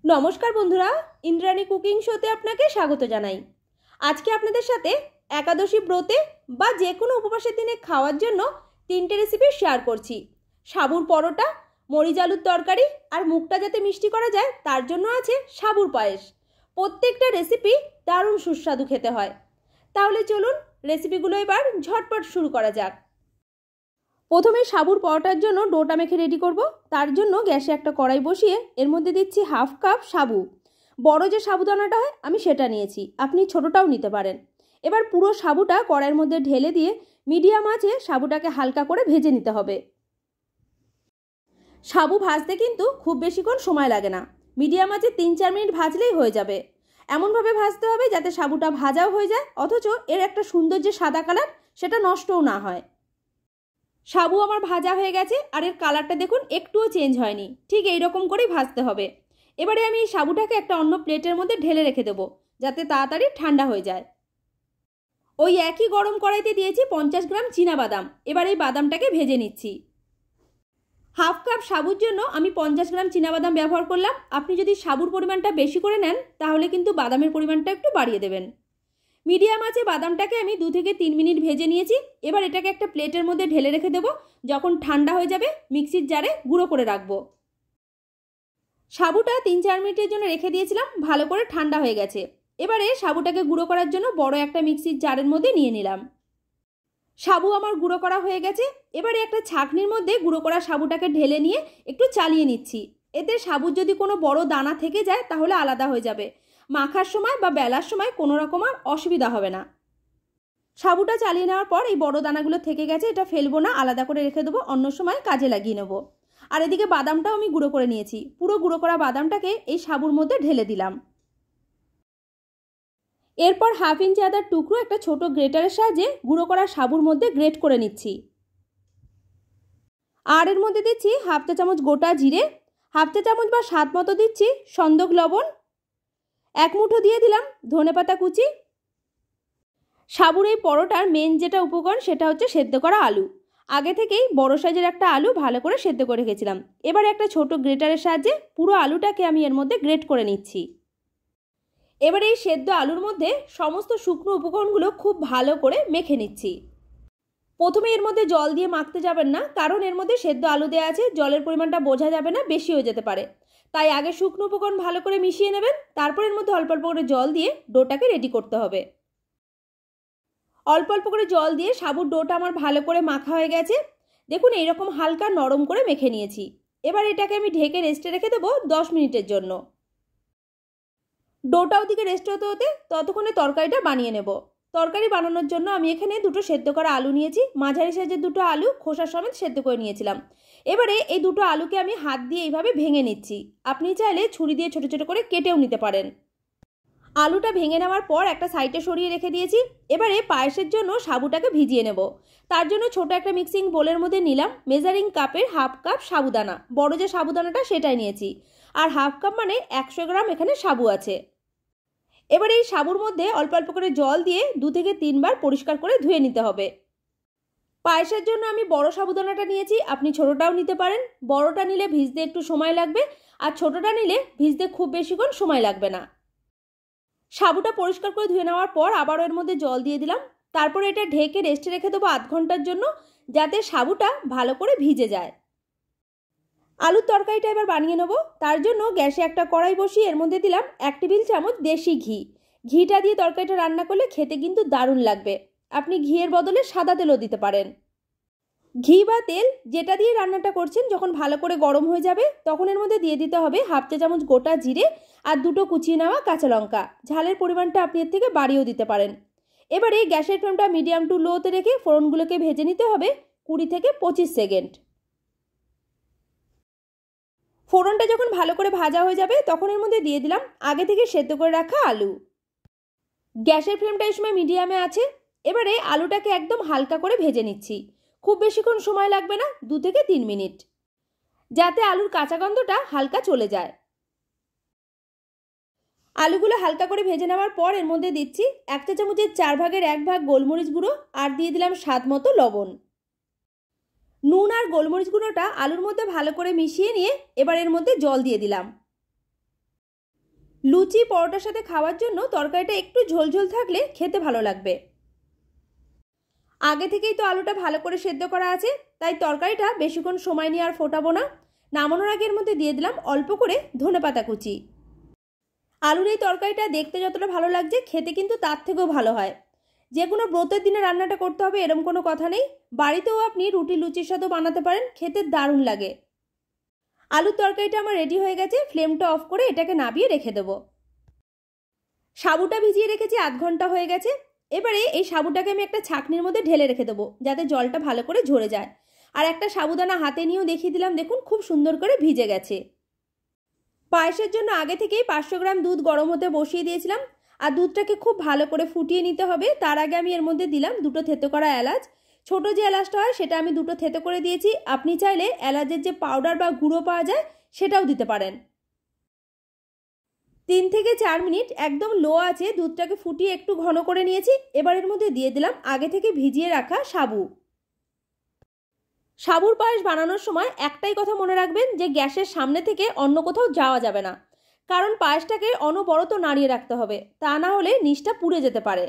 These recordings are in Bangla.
নমস্কার বন্ধুরা, ইন্দ্রাণী কুকিং শোতে আপনাকে স্বাগত জানাই। আজকে আপনাদের সাথে একাদশী ব্রতে বা যে কোনো উপবাসের দিনে খাওয়ার জন্য 3টে রেসিপি শেয়ার করছি। সাবুর পরোটা, মরিচ আলুর তরকারি আর মুখটা যাতে মিষ্টি করা যায় তার জন্য আছে সাবুর পায়েস। প্রত্যেকটা রেসিপি দারুণ সুস্বাদু খেতে হয়। তাহলে চলুন রেসিপিগুলো এবার ঝটপট শুরু করা যাক। প্রথমে সাবুর পরোটার জন্য ডোটা মেখে রেডি করব। তার জন্য গ্যাসে একটা কড়াই বসিয়ে এর মধ্যে দিচ্ছি হাফ কাপ সাবু। বড় যে সাবুদানাটা হয় আমি সেটা নিয়েছি, আপনি ছোটটাও নিতে পারেন। এবার পুরো সাবুটা কড়াইয়ের মধ্যে ঢেলে দিয়ে মিডিয়াম আঁচে সাবুটাকে হালকা করে ভেজে নিতে হবে। সাবু ভাজতে কিন্তু খুব বেশিক্ষণ সময় লাগে না, মিডিয়াম আঁচে 3-4 মিনিট ভাজলেই হয়ে যাবে। এমনভাবে ভাজতে হবে যাতে সাবুটা ভাজাও হয়ে যায়, অথচ এর একটা সুন্দর যে সাদা কালার সেটা নষ্টও না হয়। সাবু আমার ভাজা হয়ে গেছে আর এর কালারটা দেখুন একটুও চেঞ্জ হয়নি, ঠিক এই রকম করেই ভাজতে হবে। এবারে আমি এই সাবুটাকে একটা অন্য প্লেটের মধ্যে ঢেলে রেখে দেবো যাতে তাড়াতাড়ি ঠান্ডা হয়ে যায়। ওই একই গরম কড়াইতে দিয়েছি 50 গ্রাম চীনাবাদাম। এবার এই বাদামটাকে ভেজে নিচ্ছি। হাফ কাপ সাবুর জন্য আমি 50 গ্রাম চীনাবাদাম ব্যবহার করলাম। আপনি যদি সাবুর পরিমাণটা বেশি করে নেন তাহলে কিন্তু বাদামের পরিমাণটা একটু বাড়িয়ে দেবেন। মিডিয়াম আঁচে বাদামটাকে আমি 2 থেকে 3 মিনিট ভেজে নিয়েছি। এবার এটাকে একটা প্লেটের মধ্যে ঢেলে রেখে দেবো। যখন ঠান্ডা হয়ে যাবে মিক্সির জারে গুঁড়ো করে রাখবো। সাবুটা 3-4 মিনিটের জন্য রেখে দিয়েছিলাম, ভালো করে ঠান্ডা হয়ে গেছে। এবারে সাবুটাকে গুঁড়ো করার জন্য বড় একটা মিক্সির জারের মধ্যে নিয়ে নিলাম। সাবু আমার গুঁড়ো করা হয়ে গেছে। এবারে একটা ছাঁকনির মধ্যে গুঁড়ো করা সাবুটাকে ঢেলে নিয়ে একটু চালিয়ে নিচ্ছি। এতে সাবুর যদি কোনো বড় দানা থেকে যায় তাহলে আলাদা হয়ে যাবে, মাখার সময় বা বেলার সময় কোনো রকম আর অসুবিধা হবে না। সাবুটা চালিয়ে নেওয়ার পর এই বড় দানাগুলো থেকে গেছে, এটা ফেলবো না, আলাদা করে রেখে দেবো, অন্য সময় কাজে লাগিয়ে নেবো। আর এদিকে বাদামটাও আমি গুঁড়ো করে নিয়েছি। পুরো গুঁড়ো করা বাদামটাকে এই সাবুর মধ্যে ঢেলে দিলাম। এরপর 1/2 ইঞ্চি আদার টুকরো একটা ছোট গ্রেটারের সাহায্যে গুঁড়ো করা সাবুর মধ্যে গ্রেট করে নিচ্ছি। আর এর মধ্যে দিচ্ছি 1/2 চা চামচ গোটা জিরে, 1/2 চা চামচ বা স্বাদ মতো দিচ্ছি সন্দক লবণ, 1 মুঠো দিয়ে দিলাম ধনেপাতা কুচি। সাবুর এই পরোটার মেন যেটা উপকরণ সেটা হচ্ছে সেদ্ধ করা আলু। আগে থেকেই বড় সাইজের একটা আলু ভালো করে সেদ্ধ করে রেখেছিলাম। এবার একটা ছোট গ্রেটারের সাহায্যে পুরো আলুটাকে আমি এর মধ্যে গ্রেট করে নিচ্ছি। এবার এই সেদ্ধ আলুর মধ্যে সমস্ত শুকনো উপকরণগুলো খুব ভালো করে মেখে নিচ্ছি। প্রথমে এর মধ্যে জল দিয়ে মাখতে যাবেন না, কারণ এর মধ্যে সেদ্ধ আলু দেওয়া আছে, জলের পরিমাণটা বোঝা যাবে না, বেশি হয়ে যেতে পারে। তাই আগে শুকনো উপকরণ ভালো করে মিশিয়ে নেবেন, তারপর এর মধ্যে অল্প অল্প করে জল দিয়ে ডোটাকে রেডি করতে হবে। অল্প অল্প করে জল দিয়ে সাবুর ডোটা আমার ভালো করে মাখা হয়ে গেছে। দেখুন এইরকম হালকা নরম করে মেখে নিয়েছি। এবার এটাকে আমি ঢেকে রেস্টে রেখে দেবো 10 মিনিটের জন্য। ডোটা ওদিকে রেস্ট হতে হতে ততক্ষণে তরকারিটা বানিয়ে নেব। তরকারি বানানোর জন্য আমি এখানে 2টো সেদ্ধ করা আলু নিয়েছি, মাঝারি সাইজের 2টো আলু খোসা সমেত সেদ্ধ করে নিয়েছিলাম। এবারে এই 2টো আলুকে আমি হাত দিয়ে এইভাবে ভেঙে নিচ্ছি। আপনি চাইলে ছুরি দিয়ে ছোট ছোট করে কেটেও নিতে পারেন। আলুটা ভেঙে নেওয়ার পর একটা সাইডে সরিয়ে রেখে দিয়েছি। এবারে পায়েসের জন্য সাবুটাকে ভিজিয়ে নেব। তার জন্য ছোট একটা মিক্সিং বোলের মধ্যে নিলাম মেজারিং কাপের 1/2 কাপ সাবুদানা। বড় যে সাবুদানাটা সেটাই নিয়েছি। আর 1/2 কাপ মানে 100 গ্রাম এখানে সাবু আছে। এবার এই সাবুর মধ্যে অল্প অল্প করে জল দিয়ে 2 থেকে 3 বার পরিষ্কার করে ধুয়ে নিতে হবে। পায়েসের জন্য আমি বড় সাবুদানাটা নিয়েছি, আপনি ছোটটাও নিতে পারেন। বড়টা নিলে ভিজতে একটু সময় লাগবে, আর ছোটটা নিলে ভিজতে খুব বেশিক্ষণ সময় লাগবে না। সাবুটা পরিষ্কার করে ধুয়ে নেওয়ার পর আবারও এর মধ্যে জল দিয়ে দিলাম। তারপর এটা ঢেকে রেস্টে রেখে দেবো আধ ঘন্টার জন্য, যাতে সাবুটা ভালো করে ভিজে যায়। আলুর তরকারিটা এবার বানিয়ে নেব। তার জন্য গ্যাসে একটা কড়াই বসিয়ে এর মধ্যে দিলাম 1 টেবিল চামচ দেশি ঘি। ঘিটা দিয়ে তরকারিটা রান্না করলে খেতে কিন্তু দারুণ লাগবে। আপনি ঘিয়ের বদলে সাদা তেলও দিতে পারেন। ঘি বা তেল যেটা দিয়ে রান্নাটা করছেন যখন ভালো করে গরম হয়ে যাবে তখন এর মধ্যে দিয়ে দিতে হবে 1/2 চা চামচ গোটা জিরে আর 2টো কুচিয়ে নেওয়া কাঁচা লঙ্কা। ঝালের পরিমাণটা আপনি এর থেকে বাড়িয়েও দিতে পারেন। এবারে গ্যাসের ফ্লেমটা মিডিয়াম টু লোতে রেখে ফোড়নগুলোকে ভেজে নিতে হবে 20 থেকে 25 সেকেন্ড। ফোড়নটা যখন ভালো করে ভাজা হয়ে যাবে তখন এর মধ্যে দিয়ে দিলাম আগে থেকে সেদ্ধ করে রাখা আলু। গ্যাসের ফ্লেমটা এই সময় মিডিয়ামে আছে। এবারে আলুটাকে একদম হালকা করে ভেজে নিচ্ছি। খুব বেশিক্ষণ সময় লাগবে না, 2 থেকে 3 মিনিট, যাতে আলুর কাঁচা গন্ধটা হালকা চলে যায়। আলুগুলো হালকা করে ভেজে নেওয়ার পর এর মধ্যে দিচ্ছি 1 চা চামচের 4 ভাগের 1 ভাগ গোলমরিচ গুঁড়ো আর দিয়ে দিলাম স্বাদ মতো লবণ। নুন আর গোলমরিচ গুঁড়োটা আলুর মধ্যে ভালো করে মিশিয়ে নিয়ে এবার এর মধ্যে জল দিয়ে দিলাম। লুচি পরোটার সাথে খাওয়ার জন্য তরকারিটা একটু ঝোলঝোল থাকলে খেতে ভালো লাগবে। আগে থেকেই তো আলুটা ভালো করে সেদ্ধ করা আছে, তাই তরকারিটা বেশিক্ষণ সময় নিয়ে আর ফোটাবো না। নামানোর আগের মধ্যে দিয়ে দিলাম অল্প করে ধনেপাতা কুচি। আলুর এই তরকারিটা দেখতে যতটা ভালো লাগছে, খেতে কিন্তু তার থেকেও ভালো হয়। যে কোনো ব্রতের দিনে রান্নাটা করতে হবে এরম কোনো কথা নেই, বাড়িতেও আপনি রুটি লুচির সাথেও বানাতে পারেন, খেতে দারুণ লাগে। আলুর তরকারিটা আমার রেডি হয়ে গেছে, ফ্লেমটা অফ করে এটাকে নামিয়ে রেখে দেবো। সাবুটা ভিজিয়ে রেখেছি, আধ ঘন্টা হয়ে গেছে। এবারে এই সাবুটাকে আমি একটা ছাঁকনির মধ্যে ঢেলে রেখে দেবো, যাতে জলটা ভালো করে ঝরে যায়। আর একটা সাবুদানা হাতে নিয়েও দেখিয়ে দিলাম, দেখুন খুব সুন্দর করে ভিজে গেছে। পায়েসের জন্য আগে থেকেই 500 গ্রাম দুধ গরম হতে বসিয়ে দিয়েছিলাম, আর দুধটাকে খুব ভালো করে ফুটিয়ে নিতে হবে। তার আগে আমি এর মধ্যে দিলাম 2টো থেতো করা এলাচ। ছোট যে এলাচটা হয় সেটা আমি 2টো থেতো করে দিয়েছি। আপনি চাইলে এলাচের যে পাউডার বা গুঁড়ো পাওয়া যায় সেটাও দিতে পারেন। 3 থেকে 4 মিনিট একদম লো আছে দুধটাকে ফুটিয়ে একটু ঘন করে নিয়েছি। এবার এর মধ্যে দিয়ে দিলাম আগে থেকে ভিজিয়ে রাখা সাবু। সাবুর পায়েস বানানোর সময় একটাই কথা মনে রাখবেন, যে গ্যাসের সামনে থেকে অন্য কোথাও যাওয়া যাবে না, কারণ পায়েসটাকে অনবরত নাড়িয়ে রাখতে হবে, তা না হলে নিচটা পুড়ে যেতে পারে।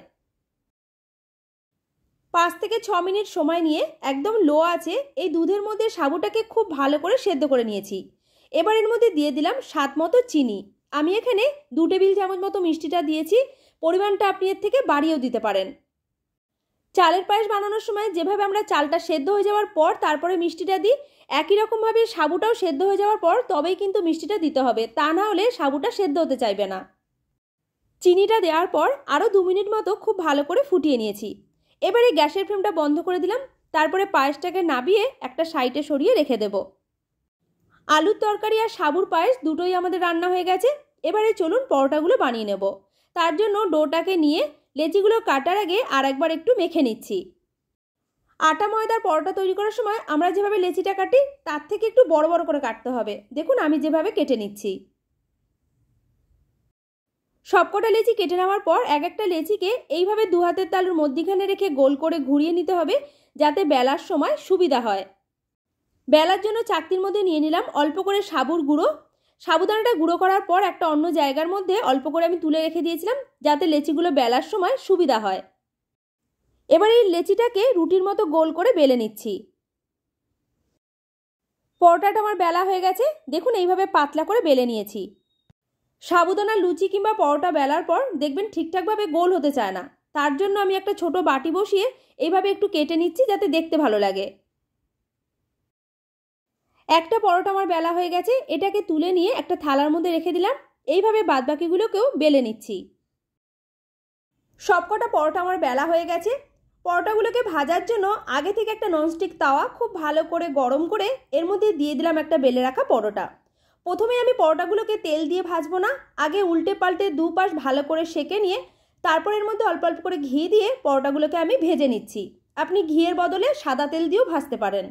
5 থেকে 6 মিনিট সময় নিয়ে একদম লো আছে এই দুধের মধ্যে সাবুটাকে খুব ভালো করে সেদ্ধ করে নিয়েছি। এবার এর মধ্যে দিয়ে দিলাম স্বাদ মতো চিনি। আমি এখানে 2 টেবিল চামচ মতো মিষ্টিটা দিয়েছি, পরিমাণটা আপনি এর থেকে বাড়িয়েও দিতে পারেন। চালের পায়েস বানানোর সময় যেভাবে আমরা চালটা সেদ্ধ হয়ে যাওয়ার পর তারপরে মিষ্টিটা দিই, একই রকমভাবে সাবুটাও সেদ্ধ হয়ে যাওয়ার পর তবেই কিন্তু মিষ্টিটা দিতে হবে, তা না হলে সাবুটা সেদ্ধ হতে চাইবে না। চিনিটা দেওয়ার পর আরও 2 মিনিট মতো খুব ভালো করে ফুটিয়ে নিয়েছি। এবারে গ্যাসের ফ্লেমটা বন্ধ করে দিলাম, তারপরে পায়েসটাকে নাবিয়ে একটা সাইডে সরিয়ে রেখে দেব। আলুর তরকারি আর সাবুর পায়েস দুটোই আমাদের রান্না হয়ে গেছে। এবারে চলুন পরোটাগুলো বানিয়ে নেব। তার জন্য ডোটাকে নিয়ে লেচিগুলো কাটার আগে আর একবার একটু মেখে নিচ্ছি। আটা ময়দার পরোটা তৈরি করার সময় আমরা যেভাবে লেচিটা কাটি তার থেকে একটু বড় বড় করে কাটতে হবে। দেখুন আমি যেভাবে কেটে নিচ্ছি। সবকটা লেচি কেটে নেওয়ার পর এক একটা লেচিকে এইভাবে 2 হাতের তালুর মধ্যিখানে রেখে গোল করে ঘুরিয়ে নিতে হবে, যাতে বেলার সময় সুবিধা হয়। বেলার জন্য চাকতির মধ্যে নিয়ে নিলাম অল্প করে সাবুর গুঁড়ো। সাবুদানাটা গুঁড়ো করার পর একটা অন্য জায়গার মধ্যে অল্প করে আমি তুলে রেখে দিয়েছিলাম, যাতে লেচিগুলো বেলার সময় সুবিধা হয়। এবার এই লেচিটাকে রুটির মতো গোল করে বেলে নিচ্ছি। পরোটাটা আমার বেলা হয়ে গেছে, দেখুন এইভাবে পাতলা করে বেলে নিয়েছি। সাবুদানা লুচি কিংবা পরোটা বেলার পর দেখবেন ঠিকঠাকভাবে গোল হতে চায় না, তার জন্য আমি একটা ছোট বাটি বসিয়ে এইভাবে একটু কেটে নিচ্ছি, যাতে দেখতে ভালো লাগে। একটা পরোটা আমার বেলা হয়ে গেছে, এটাকে তুলে নিয়ে একটা থালার মধ্যে রেখে দিলাম। এইভাবে বাদবাকিগুলোকেও বেলে নিচ্ছি। সবকটা পরোটা আমার বেলা হয়ে গেছে। পরোটাগুলোকে ভাজার জন্য আগে থেকে একটা ননস্টিক তাওয়া খুব ভালো করে গরম করে এর মধ্যে দিয়ে দিলাম একটা বেলে রাখা পরোটা। প্রথমে আমি পরোটাগুলোকে তেল দিয়ে ভাজবো না, আগে উল্টে পাল্টে দুপাশ ভালো করে সেঁকে নিয়ে তারপর এর মধ্যে অল্প অল্প করে ঘি দিয়ে পরোটাগুলোকে আমি ভেজে নিচ্ছি। আপনি ঘিয়ের বদলে সাদা তেল দিয়েও ভাজতে পারেন।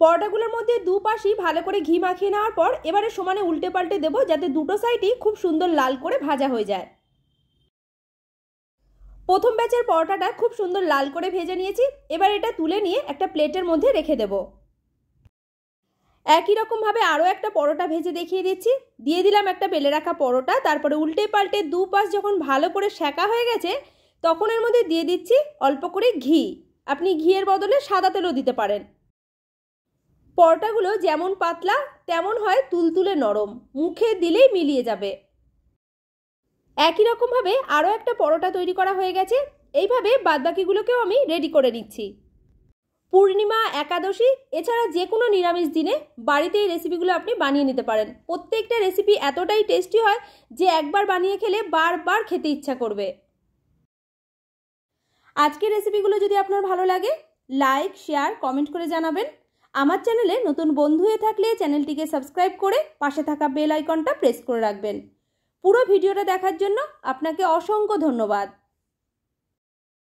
পরোটাগুলোর মধ্যে দুপাশই ভালো করে ঘি মাখিয়ে নেওয়ার পর এবারে সমানে উল্টে পাল্টে দেবো, যাতে দুটো সাইডই খুব সুন্দর লাল করে ভাজা হয়ে যায়। প্রথম ব্যাচের পরোটাটা খুব সুন্দর লাল করে ভেজে নিয়েছি। এবার এটা তুলে নিয়ে একটা প্লেটের মধ্যে রেখে দেব। একই রকমভাবে আরও একটা পরোটা ভেজে দেখিয়ে দিচ্ছি। দিয়ে দিলাম একটা বেলে রাখা পরোটা, তারপরে উল্টে পাল্টে দুপাশ যখন ভালো করে সেঁকা হয়ে গেছে তখন এর মধ্যে দিয়ে দিচ্ছি অল্প করে ঘি। আপনি ঘিয়ের বদলে সাদা তেলও দিতে পারেন। পরোটাগুলো যেমন পাতলা তেমন হয় তুলতুলে নরম, মুখে দিলেই মিলিয়ে যাবে। একই রকমভাবে আরও একটা পরোটা তৈরি করা হয়ে গেছে। এইভাবে বাদবাকিগুলোকেও আমি রেডি করে নিচ্ছি। পূর্ণিমা, একাদশী এছাড়া যে কোনো নিরামিষ দিনে বাড়িতে এই রেসিপিগুলো আপনি বানিয়ে নিতে পারেন। প্রত্যেকটা রেসিপি এতটাই টেস্টি হয় যে একবার বানিয়ে খেলে বারবার খেতে ইচ্ছা করবে। আজকের রেসিপিগুলো যদি আপনার ভালো লাগে লাইক, শেয়ার, কমেন্ট করে জানাবেন। আমার চ্যানেলে নতুন বন্ধু হয়ে থাকলে চ্যানেলটিকে সাবস্ক্রাইব করে পাশে থাকা বেল আইকনটা প্রেস করে রাখবেন। পুরো ভিডিওটা দেখার জন্য আপনাকে অসংখ্য ধন্যবাদ।